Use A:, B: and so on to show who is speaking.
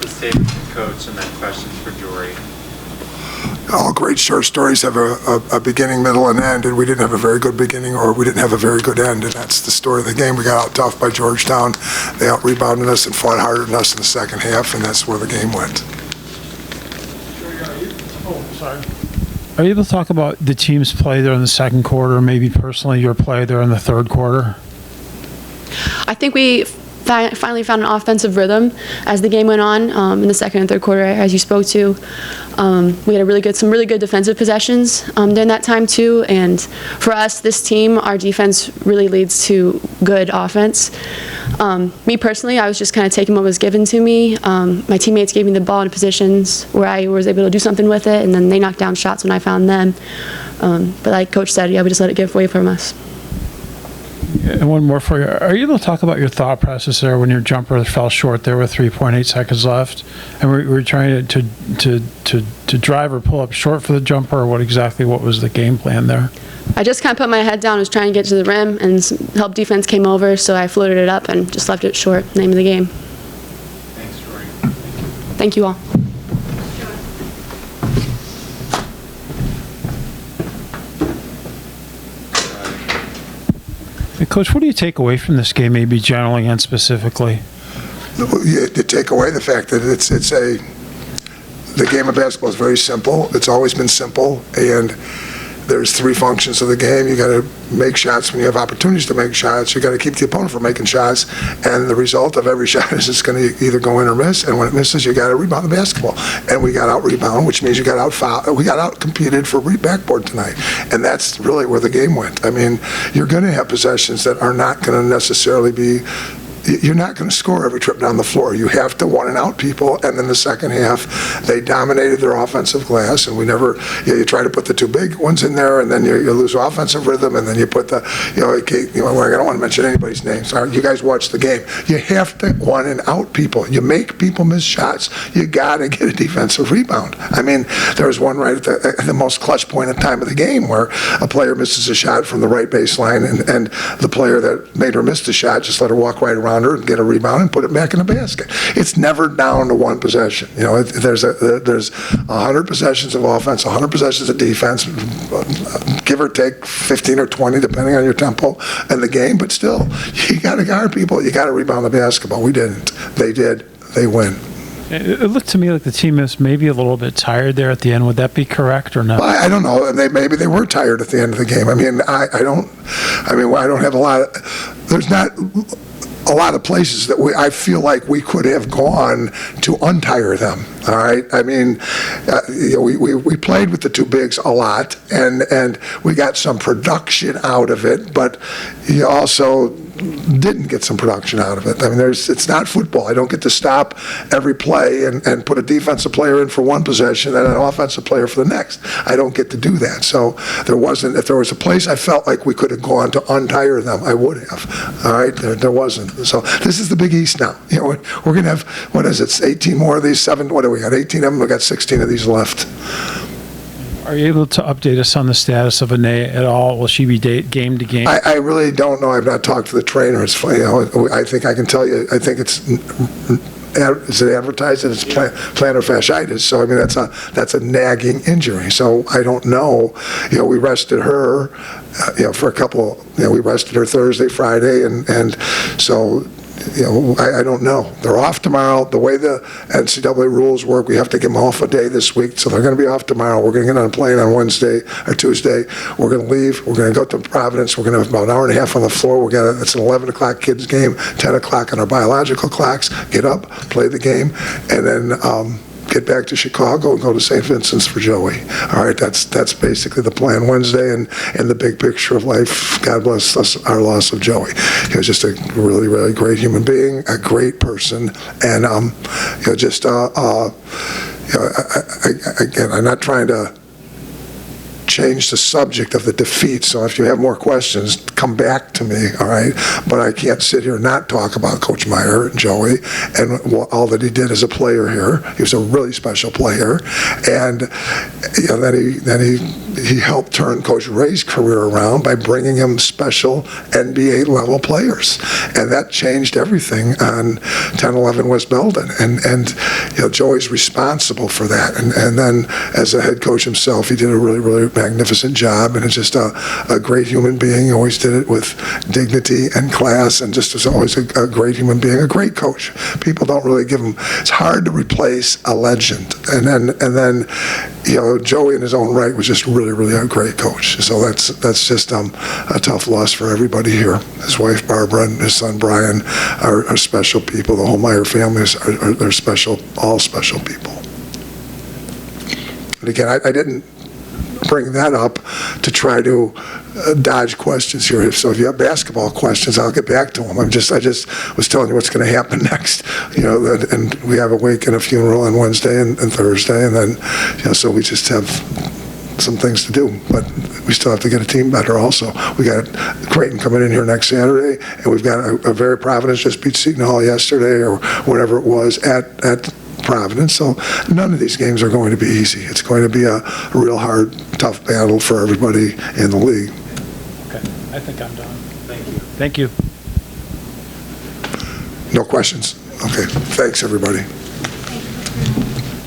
A: start with statements from Coach and then questions for Jorie.
B: All great short stories have a beginning, middle, and end, and we didn't have a very good beginning or we didn't have a very good end, and that's the story of the game. We got out tough by Georgetown. They out-rebounded us and fought harder than us in the second half, and that's where the game went.
C: Are you able to talk about the team's play there in the second quarter, maybe personally your play there in the third quarter?
D: I think we finally found an offensive rhythm as the game went on in the second and third quarter, as you spoke to. We had some really good defensive possessions during that time too. And for us, this team, our defense really leads to good offense. Me personally, I was just kind of taking what was given to me. My teammates gave me the ball in positions where I was able to do something with it, and then they knocked down shots when I found them. But like Coach said, yeah, we just let it give away from us.
C: And one more for you. Are you able to talk about your thought process there when your jumper fell short there with 3.8 seconds left? And we're trying to drive or pull up short for the jumper, or what was the game plan there?
D: I just kind of put my head down, was trying to get to the rim, and help defense came over, so I floated it up and just left it short. Name of the game.
A: Thanks, Jorie.
D: Thank you all.
C: Coach, what do you take away from this game, maybe generally and specifically?
B: You take away the fact that the game of basketball is very simple. It's always been simple, and there's three functions of the game. You got to make shots when you have opportunities to make shots. You got to keep the opponent from making shots, and the result of every shot is it's going to either go in or miss. And when it misses, you got to rebound the basketball. And we got out rebound, which means you got out foul. We got out competed for backboard tonight, and that's really where the game went. I mean, you're going to have possessions that are not going to necessarily be. You're not going to score every trip down the floor. You have to one and out people, and then the second half, they dominated their offensive glass, and we never, you try to put the two big ones in there, and then you lose offensive rhythm, and then you put the, I don't want to mention anybody's name. Sorry, you guys watch the game. You have to one and out people. You make people miss shots. You got to get a defensive rebound. I mean, there was one right at the most clutch point in time of the game where a player misses a shot from the right baseline, and the player that made her miss the shot just let her walk right around her and get a rebound and put it back in the basket. It's never down to one possession. There's 100 possessions of offense, 100 possessions of defense, give or take 15 or 20 depending on your tempo and the game, but still, you got to guard people, you got to rebound the basketball. We didn't. They did. They win.
C: It looked to me like the team is maybe a little bit tired there at the end. Would that be correct or not?
B: I don't know. Maybe they were tired at the end of the game. I mean, I don't have a lot of, there's not a lot of places that I feel like we could have gone to untire them. All right. I mean, we played with the two bigs a lot, and we got some production out of it, but you also didn't get some production out of it. I mean, it's not football. I don't get to stop every play and put a defensive player in for one possession and an offensive player for the next. I don't get to do that. So if there was a place I felt like we could have gone to untire them, I would have. All right, there wasn't. So this is the Big East now. We're going to have, 18 more of these, what do we got? 18 of them. We got 16 of these left.
C: Are you able to update us on the status of Anae at all? Will she be game to game?
B: I really don't know. I've not talked to the trainers. I think I can tell you. I think is it advertised that it's plantar fasciitis? So I mean that's a nagging injury. So I don't know. We rested her. For a couple. We rested her Thursday, Friday, and so. I don't know. They're off tomorrow. The way the NCAA rules work, we have to give them off a day this week, so they're going to be off tomorrow. We're going to get on a plane on Wednesday or Tuesday. We're going to leave. We're going to go to Providence. We're going to have about an hour and a half on the floor. It's an 11 o'clock kids game, 10 o'clock on our biological clocks. Get up, play the game, and then get back to Chicago and go to St. Vincent's for Joey. All right, that's basically the plan Wednesday, and the big picture of life. God bless us, our loss of Joey. He was just a really, really great human being, a great person, and again, I'm not trying to change the subject of the defeat. So if you have more questions, come back to me, all right? But I can't sit here and not talk about Coach Meyer and Joey and all that he did as a player here. He was a really special player. And then he helped turn Coach Ray's career around by bringing him special NBA-level players. And that changed everything on 10-11 West Belden. And Joey's responsible for that. And then as a head coach himself, he did a really, really magnificent job, and is just a great human being. He always did it with dignity and class, and just was always a great human being, a great coach. People don't really give him, it's hard to replace a legend. And then Joey in his own right was just really, really a great coach. So that's just a tough loss for everybody here. His wife Barbara and his son Brian are special people. The whole Meyer family they're special, all special people. And again, I didn't bring that up to try to dodge questions here. So if you have basketball questions, I'll get back to them. I just was telling you what's going to happen next. And we have a wake and a funeral on Wednesday and Thursday, and then so we just have some things to do, but we still have to get a team better also. We got Creighton coming in here next Saturday, and we've got a very Providence just beat Seton Hall yesterday or whatever it was at Providence. So none of these games are going to be easy. It's going to be a real hard, tough battle for everybody in the league.
C: Okay, I think I'm done.
A: Thank you.
C: Thank you.
B: No questions? Okay, thanks everybody.